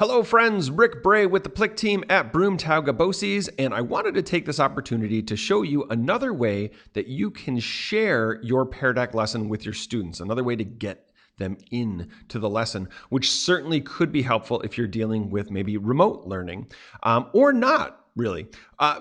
Hello friends, Rick Bray with the Plick team at Broomtauga and I wanted to take this opportunity to show you another way that you can share your Pear Deck lesson with your students, another way to get them in to the lesson, which certainly could be helpful if you're dealing with maybe remote learning or not. Really.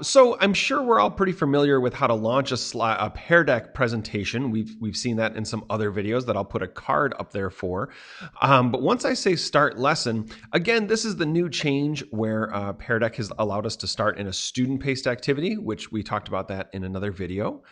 So I'm sure we're all pretty familiar with how to launch a Pear Deck presentation. We've seen that in some other videos that I'll put a card up there for. But once I say start lesson, again, this is the new change where Pear Deck has allowed us to start in a student-paced activity, which we talked about that in another video,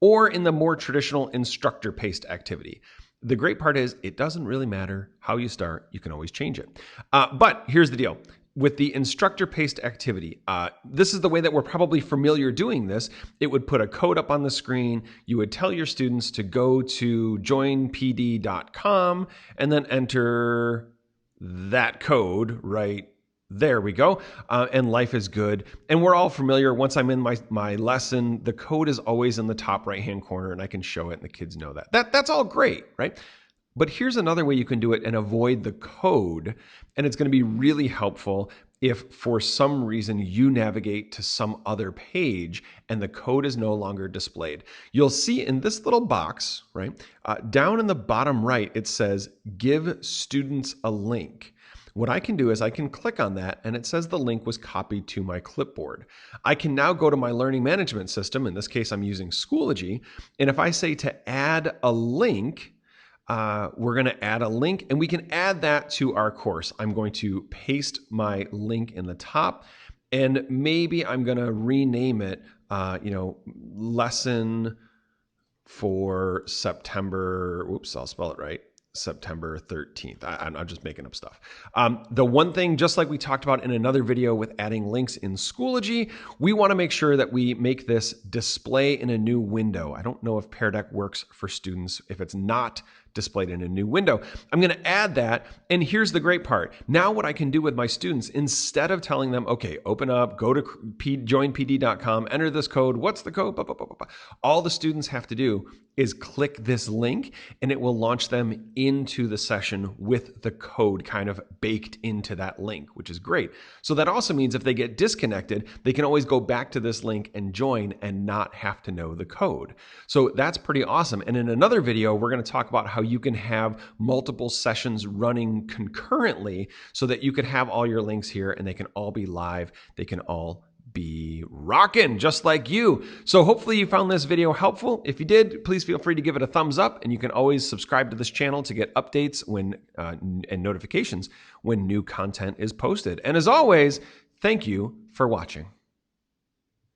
or in the more traditional instructor-paced activity. The great part is it doesn't really matter how you start. You can always change it. But here's the deal. With the instructor-paced activity, this is the way that we're probably familiar doing this. It would put a code up on the screen. You would tell your students to go to joinpd.com and then enter that code right there. We go. And life is good. And we're all familiar. Once I'm in my lesson, the code is always in the top right-hand corner and I can show it and the kids know that. That's all great, right? But here's another way you can do it and avoid the code. And it's going to be really helpful if for some reason you navigate to some other page and the code is no longer displayed. You'll see in this little box, right, down in the bottom right, it says, give students a link. What I can do is I can click on that and it says the link was copied to my clipboard. I can now go to my learning management system. In this case, I'm using Schoology. And if I say to add a link, we're going to add a link and we can add that to our course. I'm going to paste my link in the top and maybe I'm going to rename it, lesson for September. Oops, I'll spell it right. September 13th. I'm just making up stuff. The one thing, just like we talked about in another video with adding links in Schoology, we want to make sure that we make this display in a new window. I don't know if Pear Deck works for students if it's not displayed in a new window. I'm going to add that. And here's the great part. Now what I can do with my students, instead of telling them, okay, open up, go to joinpd.com, enter this code. What's the code? All the students have to do is click this link and it will launch them into the session with the code kind of baked into that link, which is great. So that also means if they get disconnected, they can always go back to this link and join and not have to know the code. So that's pretty awesome. And in another video, we're going to talk about how you can have multiple sessions running concurrently so that you could have all your links here and they can all be live. They can all be rocking just like you. So hopefully you found this video helpful. If you did, please feel free to give it a thumbs up and you can always subscribe to this channel to get updates and notifications when new content is posted. And as always, thank you for watching.